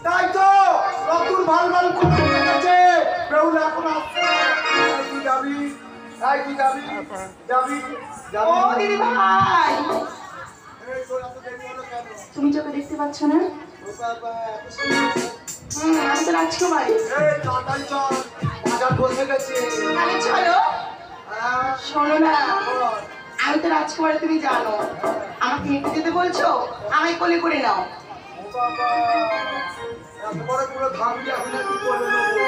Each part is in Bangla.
তাই তো নতুন ভাল ভাল কথা আছে বেহুলা এখন আসছে কি যাবি কি যাবি যাবি ও দিদি ভাই এই তোরা তো দেরি হলো কেন তুমি চোখে দেখতে পাচ্ছ না? ও বাবা আমি তো রাজকুমারী। এই তাড়াতাড়ি চল বাজার বসে গেছে তাহলে চলো। শোনো না, আমি তো রাজকুমারী, তুমি জানো। আমাকে হেঁটে যেতে বলছো, আমায় কোলে করে নাও। ও বাবা এত বড় পুরো ধামি আমি না কি করে নেবো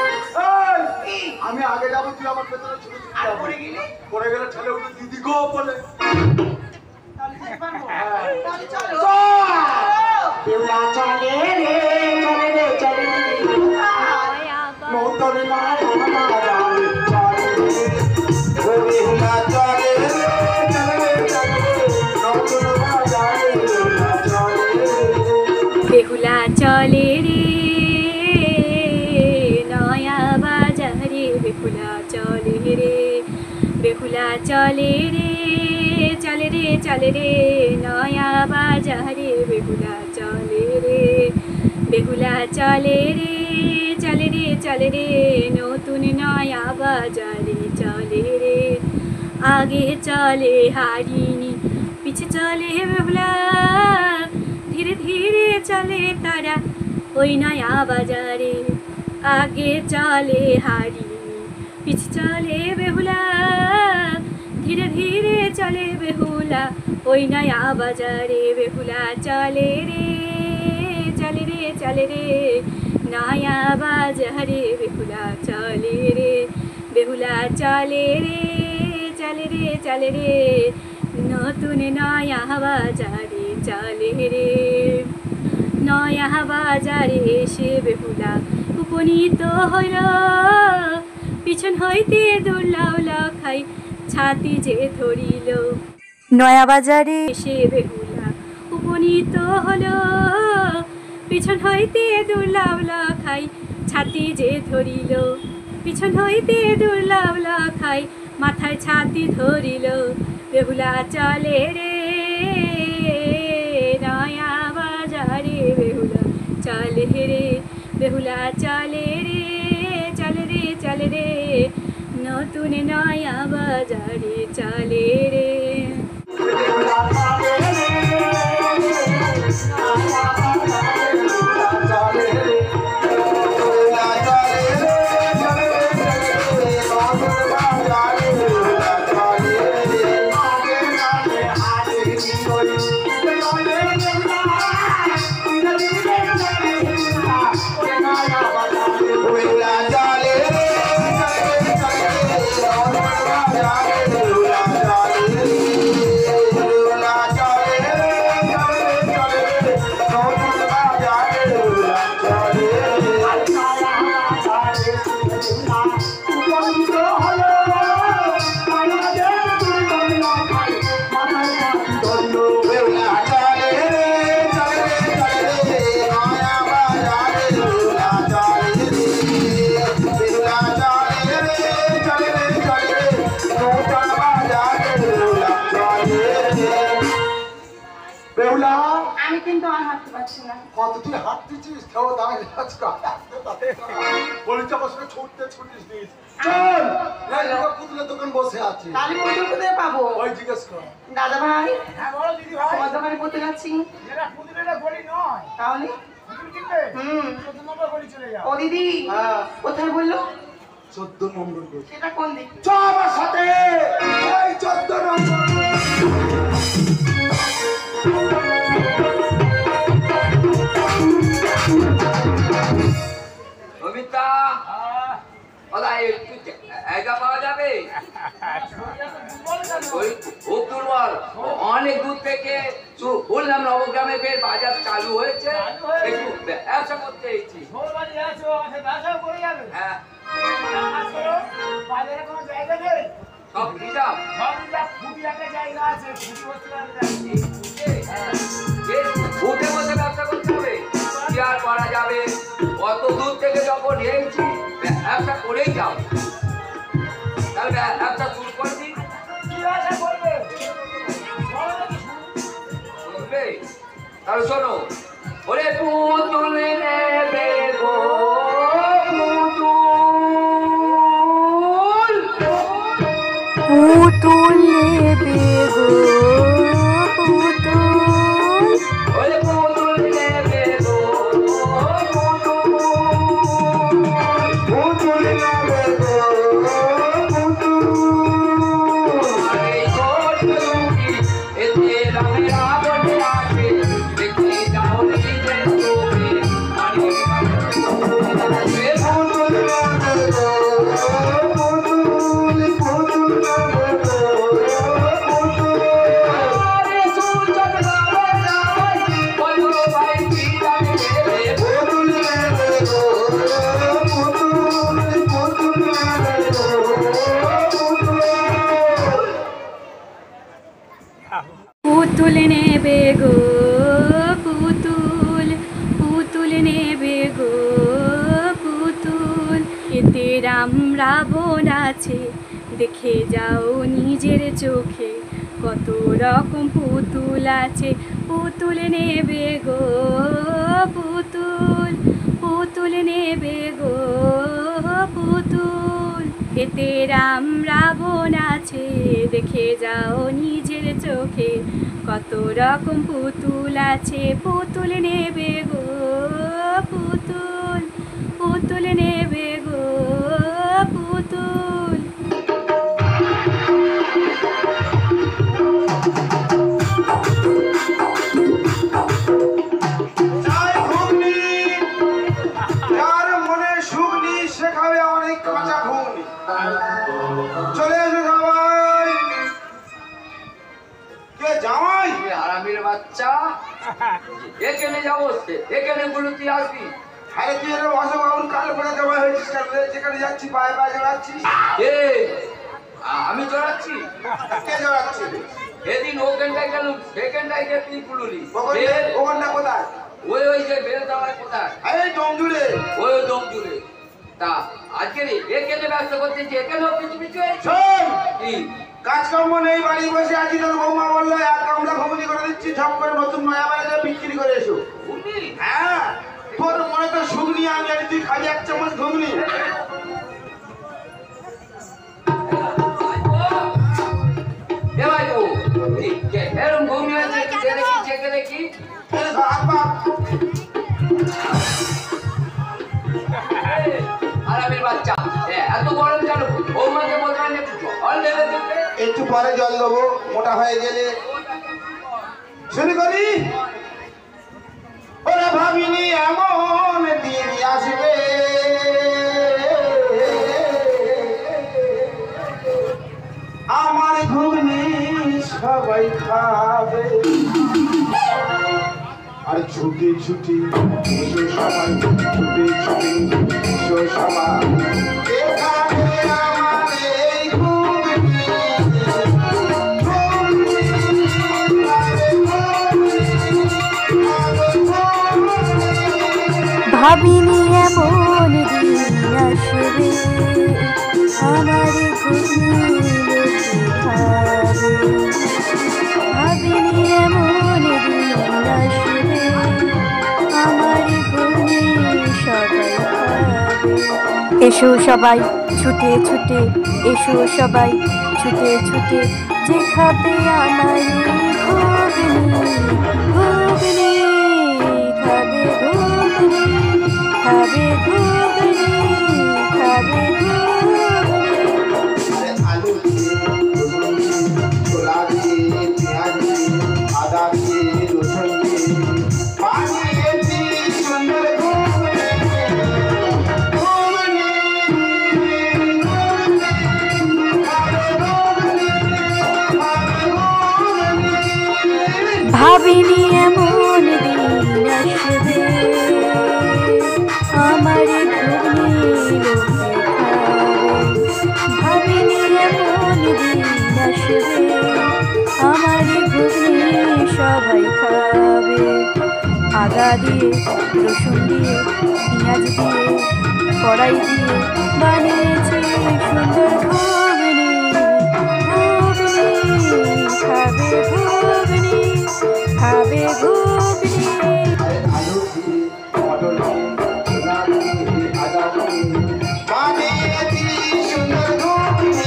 আমি আগে যাবো তুই আমার পেছনে ছুটে আর পড়ে গেলে পড়ে গেলে ছেলে উঠে দিদি গো বলে তাহলে যেতে পারবো? তাহলে চলো। বেহুলা চলে রে চলে রে চলে রে নতুন নয়াবাজারে চলে রে বেহুলা চলে রে চলে রে চলে রে নতুন বাজারে চলে বেহুলা চলে রে নয়া বাজারে বেহুলা চলে রে বেহুলা চলে রে চলে রে চলে রে নয়া বাজারে বেহুলা চলে রে বেহুলা চলে রে চলে রে চলে রে নতুন নয়া বাজারে চলে রে আগে চলে হারিনি পিছে চলে বেহুলা ধীরে ধীরে চলে তারা ওই নয়া বাজারে আগে চলে হারিনি পিছে চলে বেহুলা ধীরে ধীরে চলে বেহুলা ওই নয়া বাজারে বেহুলা চলে রে চলে রে চলে রে নয়া বাজারে বেহুলা চলে রে বেহুলা চলে রে চলে রে চলে রে নতুন নয়া বাজারে চলে রে নয়া বাজারে এসে বেহুলা উপনীত হইল পিছন হইতে দৌড়াউলা খাই ছাতি যে ধরিল নয়া বাজারে এসে বেহুলা উপনীত হলো পিছন হইতে দৌড়াউলা খাই ছাতি যে ধরিল পিছন হইতে দৌড়াউলা খাই মাথায় ছাতি ধরিল বেহুলা চলে রে নয়া বাজারে বেহুলা চলে রে বেহুলা চলে রে চলে রে চলে রে নতুন নয়া বাজারে চলে রে বেহুলা চলে রে চলে রে বেহুলা চলে রে চলে রে নতুন বাজারে বেহুলা চলে রে আগে নামে হাতে কি করি চলে বেহুলা ধীরে ধীরে চলে বেহুলা ওই নয়া বাজারে বেহুলা চলে রে চলে রে নতুন বাজারে বেহুলা চলে রে বেহুলা চলে রে চলে রে চলে রে নতুন বাজারে বেহুলা চলে রে নয়া বাজারে বেহুলা উপনীত হলো বাজারে তুলনা খাই মাথায় ছাতি ধরলো বেহুলা চলে রে চলে রে চলে রে নয়া বাজারে বেহুলা চলে রে বেহুলা চলে রে চলে রে চলে রে নতুন বাজারে বেহুলা চলে রে বেহুলা আমি কিন্তু আর হাঁটতে পারছি না। কত তুই হাঁটতেছিস তাও দাঁড়িয়ে আছিস তাতে বলিটা বসে ছুটতে ছুটিস নিস চল এই লোক পুতুলের দোকান বসে আছে তাহলে পুতুল কোথায় পাবো? ওই জিজ্ঞেস কর দাদা ভাই, হ্যাঁ বলো দিদি ভাই, তোমার দোকানে পুতুল আছি। এটা পুতুলের গলি নয়, তাহলে পুতুল কিনবে 14 নম্বর গলি চলে যাও। ও দিদি হ্যাঁ কোথায় বললো? 14 নম্বর গলি সেটা কোন দিক? চ আমার সাথে ওই 14 নম্বর অমিতা ওলা একা পাওয়া যাবে ওই খুব দুর্বল অনেক দূর থেকে বললাম নবগ্রামে ফের বাজার চালু হয়েছে একটু ব্যবসা করতে এসেছি ভোরবাড়ি আছো, আচ্ছা ব্যবসা করে যাবে। হ্যাঁ কাজ করো, বাজারে কোনো জায়গা নেই। সব হিসাব সব যা খুবই একটা জায়গা আছে, খুবই বসতে পারবে। উঠে বসে ব্যবসা করতে হবে কি আর করা যাবে অত দূর থেকে যখন এসেছি ব্যবসা করেই যাও তাহলে ব্যবসা শুরু করে দিন কি ব্যবসা করবে? বলো দেখি শুনি। বুঝবে তাহলে শোনো ওরে পুতুল রে রাম রাবণ আছে, দেখে যাও নিজের চোখে, কত রকম পুতুল আছে, পুতুল নেবে গো পুতুল, পুতুল নেবে গো পুতুল। এতে রাম রাবণ আছে, দেখে যাও নিজের চোখে, কত রকম পুতুল আছে, পুতুল নেবে গো পুতুল, পুতুল নেবে গো পুতুল। যাই ঘুগনি, যার মনে সুখ নেই সে খাবে অনেক কাঁচা ঘুগনি। চলে এসো সবাই। কে জামাই? তুমি হারামির বাচ্চা, এখানে যাবো, এখানে গুলো তুই আসবি। আরে তুই এর অশোক বাবুর কাল পরে জামাই হয়েছিস কেন রে? যেখানে যাচ্ছি পায়ে পায়ে জড়াচ্ছিস। আমি চড়াচ্ছি? কে জড়াচ্ছে? এদিন ওখানটায় গেল, সেখানটায় গিয়ে তুই কুলুলি। ওখানটা কোথায়? ওই যে বেল দেওয়ার কোথায়, এই ডোমজুড়ে। ওই দম জুড়ে। তা আজকে রে এখানে ব্যবসা করতেছি, এখানেও পিছু পিছু শোন, কি কাজকর্ম নেই, বাড়ি বসে আছি। তোর বৌমা বললো এক কামড়া ঘুগনি করে দিচ্ছি, ঝপ করে নতুন নয়া বাড়িতে বিক্রি করে এসো। ঘুগনি? হ্যাঁ, তোর মনে তো সুখ নিয়ে আমি আর তুই খালি এক চামচ ঘুগনি। এ ভাই ও এরম ঘুগনি হয়েছে, দেখি চেকে দেখি। এই ধর, হাত পা। হারামির বাচ্চা, এত গরম কেন? বৌমাকে বলবেন একটু জল ঢেলে দিতে। একটু পরে জল দেবো, মোটা হয়ে গেলে। শুরু করি। ওরা ভাবিনি এমন দিন আসবে, আমার ঘুগনি সবাই খাবে। আর ছুটি ছুটি এসো সবাই, ছুটি ছুটি এসো সবাই, কে খাবে আমার এই ঘুগনি? ভাবিনি এমন দিন আসবে, আমার ঘুগনি লোকে খাবে। ভাবিনি এমন দিন আসবে, আমার ঘুগনি সবাই খাবে। এসো সবাই ছুটে ছুটে, এসো সবাই ছুটে ছুটে, যে খাবে আমার ঘুগনি, ঘুগনি খাবে, ঘুগনি খাবে, ঘুগনি খাবে, ঘুগনি। আলু দিয়ে, রসুন দিয়ে, ছোলা দিয়ে, পেঁয়াজ দিয়ে, আদা দিয়ে, রসুন দিয়ে বানিয়েছি সুন্দর ঘুগনি। ঘুগনি, ভাবিনি এমন দিন আসবে, আমার ঘুগনি লোকে খাবে। ভাবিনি এমন দিন আসবে, আমার ঘুগনি সবাই খাবে। আদা দিয়ে, রসুন দিয়ে, পেঁয়াজ দিয়ে, কড়াই দিয়ে বানিয়েছি সুন্দর ঘুগনি, ঘুগনি খাবে, ঘুগনি খাবে, ঘুগনি। আলু দিয়ে, মটর দিয়ে, ছোলা দিয়ে, আদা দিয়ে বানিয়েছি সুন্দর ঘুগনি।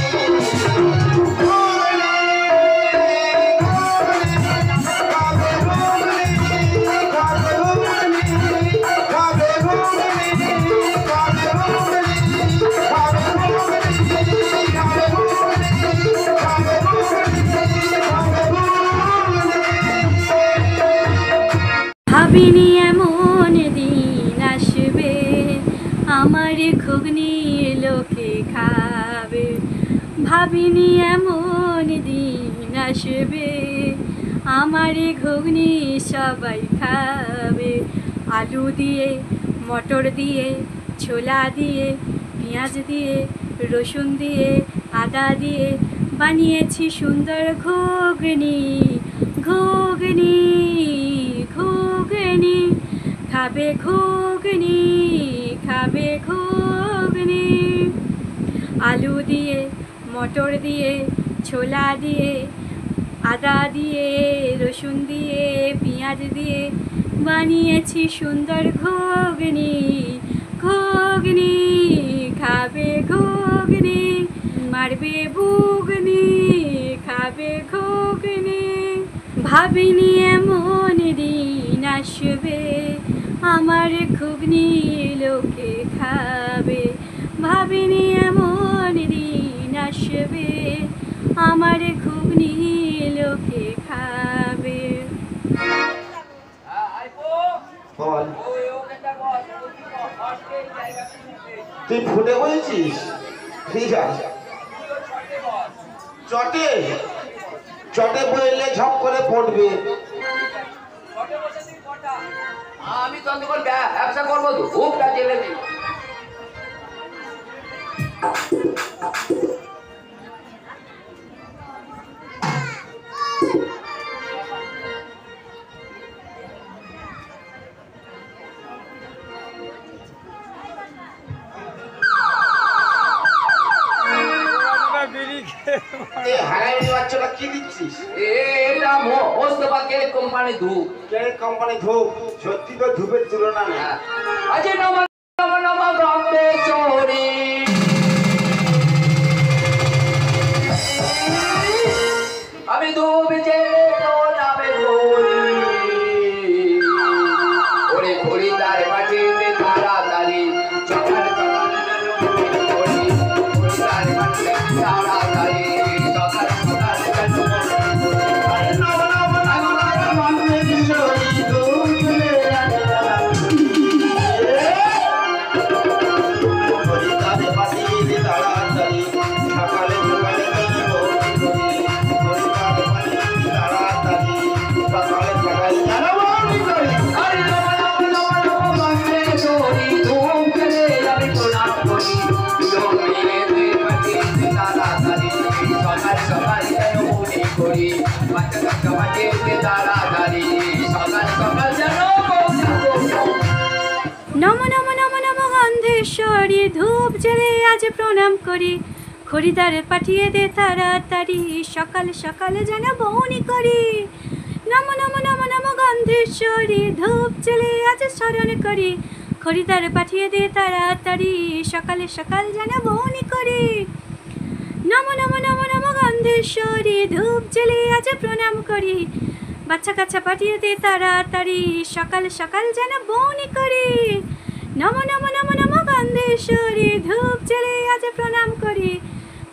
ভাবিনি এমন দিন আসবে, আমার ঘুগনি লোকে খাবে। ভাবিনি এমন দিন আসবে, আমার ঘুগনি সবাই খাবে। আলু দিয়ে, মটর দিয়ে, ছোলা দিয়ে, পেঁয়াজ দিয়ে, রসুন দিয়ে, আদা দিয়ে বানিয়েছি সুন্দর ঘুগনি, ঘুগনি ঘুগনি খাবে, ঘুগনি খাবে, ঘুগনি। আলু দিয়ে, মটর দিয়ে, ছোলা দিয়ে, আদা দিয়ে, রসুন দিয়ে, পেঁয়াজ দিয়ে বানিয়েছি সুন্দর ঘুগনি। ঘুগনি খাবে ঘুগনি, মারবে বুগনি, খাবে ঘুগনি। ভাবিনি এমন দিন আসবে, আমার ঘুগনি লোকে খাবে। ভাবিনি এমন দিন আসবে, আমার ঘুগনি লোকে খাবে। বল, ওই ওখানটা বস, বসকে জায়গাটা নিতে। তুই ফুটে বলছিস? ঠিক আছে। ছটে বস। চটে চটে বললে ঝপ করে পড়বে। ছটে বসে তুই কটা? আমি তখন ব্যবসা করবো তো, খুবটা জেলে দিই। এ হারামি বাচ্চাটা কি দিচ্ছিস? এটা মোস্তফা কে কোম্পানি ধূপ। কে কোম্পানি ধূপ? সত্যি তো ধূপের তুলনা নেই। আজি নম নম নম ব্রহ্মেশ্বরী। আমি ধূপ জেলে তো নামে ঘুরি। ওরে ঘুরি তার মাটিতে তাড়াতাড়ি, সকাল সকাল যেন ঘুরি ঘুরি। ঘুরি তার মাটিতে তাড়াতাড়ি, সকাল সকাল যেন ঘুরি ঘুরি। আরে নব নব নব নব মনে বিজয়ী ধূপ লে হরিদারে পাঠিয়ে তাড়াতাড়ি, সকালে সকালে বেরিব হরিদারে পাঠিয়ে তাড়াতাড়ি, সকালে সকালে জানাবো বিজয়ী। আরে নম নম নম নম ব্রহ্মেশ্বরী, ধূপ জেলে আমি প্রণাম করি। যোগিয়ে তুই মাটিতে তাড়াতাড়ি, সকাল সকাল যেন ঘুরি ঘুরি। বাচ্চা কাচ্চা মাটিতে তাড়াতাড়ি, সকাল সকাল যেন নম নম নম নম গন্ধেশ্বরী, ধূপ জেলে আজ প্রণাম করি। খরিদারে পাঠিয়ে দে তাড়াতাড়ি, সকাল সকাল যেন বউনি করি। নম নম নম নম গন্ধেশ্বরী, ধূপ জেলে আজ স্মরণ করি। খরিদারে পাঠিয়ে দে তাড়াতাড়ি, সকালে সকাল যেন বউনি করি। নম নম নম নম গন্ধেশ্বরী, ধূপ জেলে আজ প্রণাম করি। বাচ্চা কাচ্চা পাঠিয়ে দে তাড়াতাড়ি, সকাল সকাল যেন বউনি করি। নম নম নম নম গন্ধেশ্বরী, ধূপ জেলে আজ প্রণাম করি।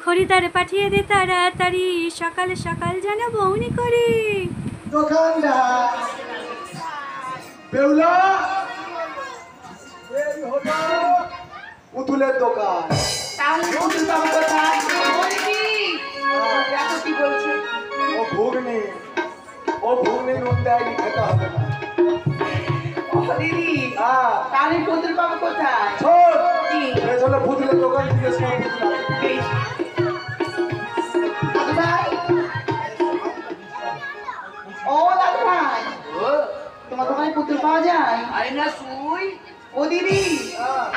খরিদার পাঠিয়ে দে তাড়াতাড়ি, সকাল সকাল যেন বউনি করি। দোকানদার বেউলা, এই হলো পুতুলের দোকান। তাহলে পুতুল বাবু কোথায়? বলি কি? দেখো কি বলছে। ও ভুগনি, ও ভুগনি নুন দেয়নি, খেতে হবে না। ও দিদি, হ্যাঁ তাহলে পুতুল বাবু কোথায়? ছোট কি? এ চলে পুতুলের দোকান থেকে সব পুতুল আছে। বেশ। দাদু ভাই, ও দাদু ভাই, ও, তোমার দোকানে পুতুল পাওয়া যায়? আরে না শুই। ও দিদি,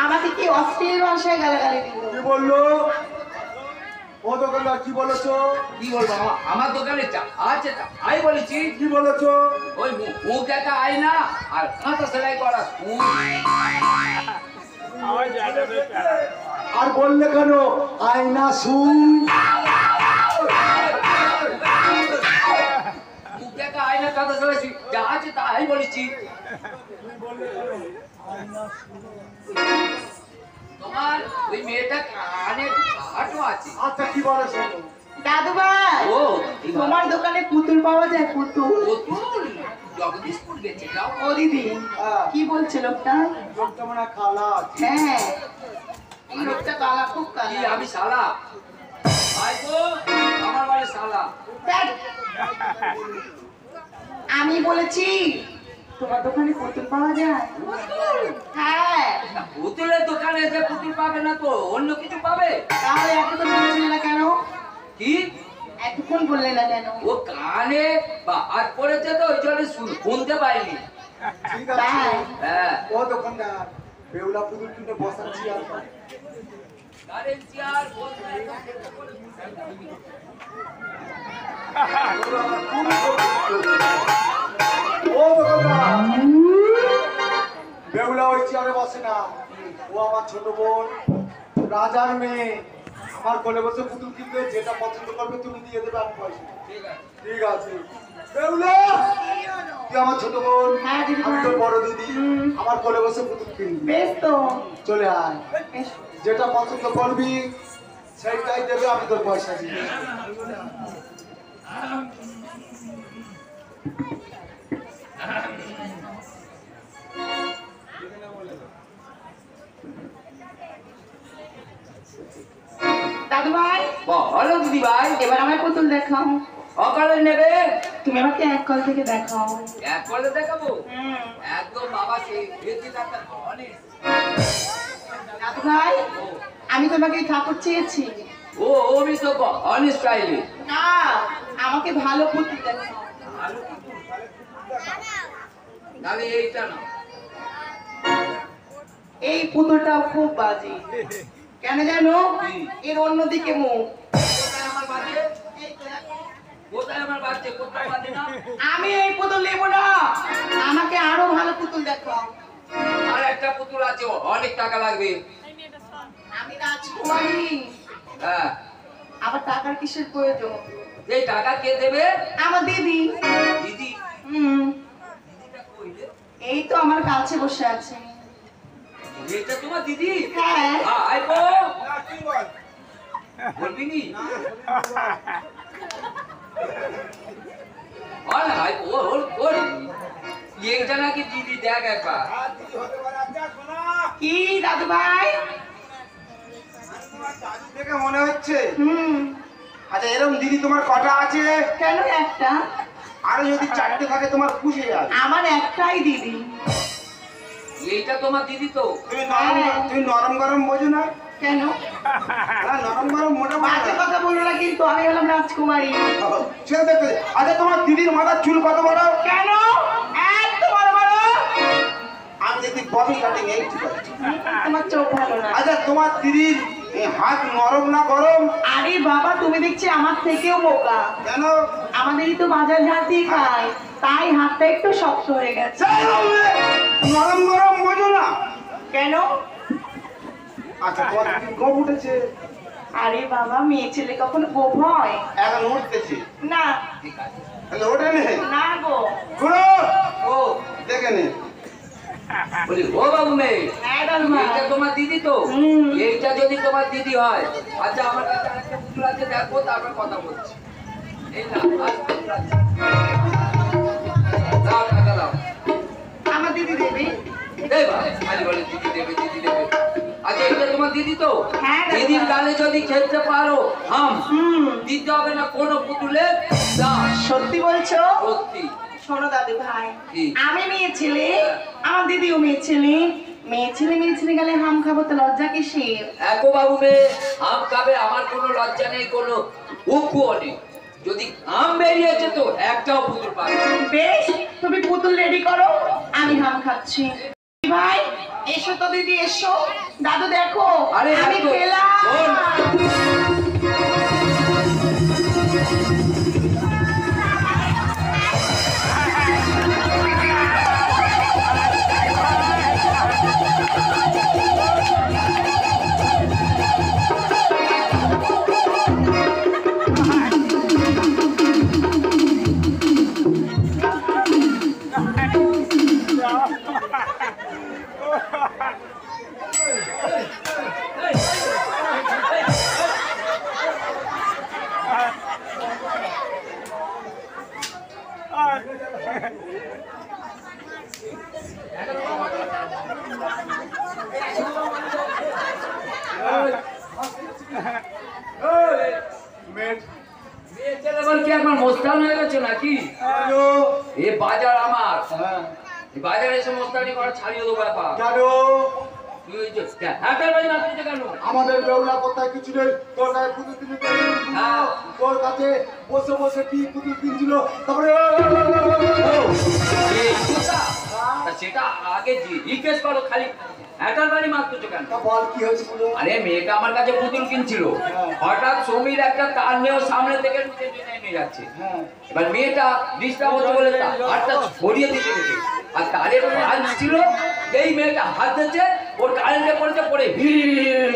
আমাকে কি অশ্লীল ভাষায় গালাগালি দিল? কি বললো ও দোকানদার? কি বলেছো? কি বলবো, আমার দোকানে চা আছে, আমি বলেছি কি বলেছো? ওই মুখ দেখা আয়না আর কাঁথা সেলাই করা সুই। আর বললে কেন আয়না সুই? মুখ দেখা আয়না কাঁথা সেলাই সুই যা আছে তাই বলেছি। তোমার ওই মেয়েটা কানে হাঁটু আছে। আচ্ছা কি বলেছো? দাদু ভাই, ও তোমার দোকানে পুতুল পাওয়া যায়? পুতুল? পুতুল জগদীশপুর গেছে যাও। ও দিদি, হ্যাঁ। কি বলছে লোকটা? লোকটা মানে খালা আছে। হ্যাঁ, এই লোকটা কালা, খুব কি কালা। আমি শালা? ভাইপো আমার বাড়ি শালা। ধ্যাৎ। আমি বলেছি তোমার দোকানে পুতুল পাওয়া যায়? হ্যাঁ, পুতুলের দোকানে এসে পুতুল পাবে না তো অন্য কিছু পাবে। তাহলে এতক্ষণ বলছিলে না কেন? কি এতক্ষণ বললে না কেন? ও কানে হাত পড়েছে তো ওই জন্য শুনতে পাইনি। ঠিক আছে। তাই? হ্যাঁ ও দোকানদার বেউলা পুতুল কিনে বসাচ্ছি আর গাড়ির চেয়ার ও বাবা, বেহুলা ওই চেয়ারে বসে না, ও আমার ছোট বোন, রাজার মেয়ে। আমার কোলে বসে পুতুল কিনবে, যেটা পছন্দ করবে তুমি দিয়ে দেবে, আমি পয়সা। ঠিক আছে বেহুলা, তুই আমার ছোট বোন, হ্যাঁ, দিদি আমি ভাই। তোর বড় দিদি, আমার কোলে বসে পুতুল কিনবি। বেশ তো। চলে আয়, এসো। যেটা পছন্দ করবি সেইটাই দেবে, আমি তোর পয়সা দিব। দাদু ভাই, বলো দিদি ভাই, এবার আমার পুতুল দেখাও। অকালে নেবে? তুমি আমাকে এক কল থেকে দেখাও। এক করে দেখাবো? হুম। একদম বাবা, সেই ভেজি ডাক্তার অনেক। দাদু ভাই, আমি তোমাকে ঠাকুর চেয়েছি। ও ওমি তো অনেক স্টাইলে। না, আমাকে ভালো পুতুল দেখাও। তাহলে এইটা না, এই পুতুলটাও খুব বাজে। কেন জানো? এর অন্যদিকে মুখ। কোথায় আমার বাজে? কোথায় আমার বাজে? কোথায় বাজে না? আমি এই পুতুল নেব না, আমাকে আরো ভালো পুতুল দেখাও। আর একটা পুতুল আছে, অনেক টাকা লাগবে। আমি রাজকুমারী, হ্যাঁ, আবার টাকার কিসের প্রয়োজন? এই টাকা কে দেবে? আমার দিদি। দিদি। হুম, দিদিটা কইলে? এই তো আমার কাছে বসে আছে। এটা তোমার দিদি? হ্যাঁ। আই গো, বলবি নি? আরে আই ও ওর এইটা নাকি দিদি, দেখ একবার। কি দাদু ভাই? দেখে মনে হচ্ছে। হুম, আচ্ছা, এরকম দিদি তোমার কটা আছে? কেন একটা? আরো যদি চারটে থাকে তোমার খুশি যাবে। আমার একটাই দিদি। এইটা তোমার দিদি তো? তুমি নরম গরম বোঝো না? কেন? হ্যাঁ, নরম গরম বাজে মোটামুটি। কথা বলো না কিন্তু, আমি হলাম রাজকুমারী। সেটা দেখতে। আচ্ছা, তোমার দিদির মাথার চুল কত বড়? কেন? এত বড় বড়? আমি দেখি ববি কাটিং এই ঠিক আছে। তোমার চোখ ভালো না। আচ্ছা, তোমার দিদির হাত নরম না গরম? আরে বাবা, তুমি দেখছি আমার থেকেও বোকা। কেন? আমাদেরই তো বাজার ঝাঁটি খায়, তাই হাতটা একটু শক্ত হয়ে গেছে। নরম গরম বোঝো না? কেন? আচ্ছা, তোমার দিদির গোপ উঠেছে? আরে বাবা, মেয়ে ছেলে কখনো গোপ হয়? এখন উঠতেছে। না, তাহলে ওঠে নে। না গো। ঘুরো, ও দেখে নে। বলি, ও বাবু মেয়ে, হ্যাঁ দাদু ভাই। এইটা তোমার দিদি তো? হুম। এইটা যদি তোমার দিদি হয়, আচ্ছা আমার কাছে আরেকটা পুতুল আছে, দেখো, তারপর কথা বলছি। এই না, আর পুতুল আছে। দাও টাকা দাও। আমার দিদি দেবে? এই ভাই, খালি বলে দিদি দেবে, দিদি দেবে। আচ্ছা, এইটা তোমার দিদি তো? হ্যাঁ, দাদা। দিদির গালে যদি খেলতে পারো, হুম। দিতে হবে না কোনো পুতুলের দাম। সত্যি বলছো? সত্যি। শোনো দাদু ভাই, কি? আমি মেয়ে ছেলে, আমার দিদিও মেয়ে ছেলে। মেয়ে ছেলে গেলে হাম খাবো তো লজ্জা কিসের? একো বাবু মেয়ে, আম খাবে, আমার কোনো লজ্জা নেই, কোনো উকুও নেই। যদি আম বেরিয়েছে তো একটাও পুতুল পাবে। বেশ, তুমি পুতুল রেডি করো, আমি হাম খাচ্ছি। ভাই এসো তো দিদি, এসো। দাদু দেখো, আরে আমি দেখো, পেলাম। শোন। মেয়ে ছেলে বল কি একবার মোস্তান হয়ে গেছে নাকি? এ বাজার আমার, এই বাজারে এসে মোস্তানি করা ছাড়িয়ে দেবো ব্যাপার। কেন? তুই ওই যে হ্যাঁ বাড়ি না তুই কেন? আমাদের বেউলা কোথায় কিছু নেই, তোর কাছে পুতুল কিনে হ্যাঁ। তোর কাছে বসে বসে কি পুতুল কিনছিল, তারপরে এই কথা? তা সেটা আগে জিজ্ঞেস করো, খালি একার বাড়ি মারতেছো কেন? তা বল কি হয়েছিল? আরে মেয়েটা আমার কাছে পুতুল কিনছিল, হ্যাঁ। হঠাৎ সমীর একটা তার নিয়েও সামনে থেকে নিয়ে যাচ্ছে। হ্যাঁ এবার মেয়েটা ডিস্টার্ব হচ্ছে বলে হাতটা ছড়িয়ে দিতে গেছে, আর তারের পাঁচ ছিল, এই মেয়েটা হাত দিচ্ছে, ওর কারেন্টে পড়েছে, পড়ে হিড়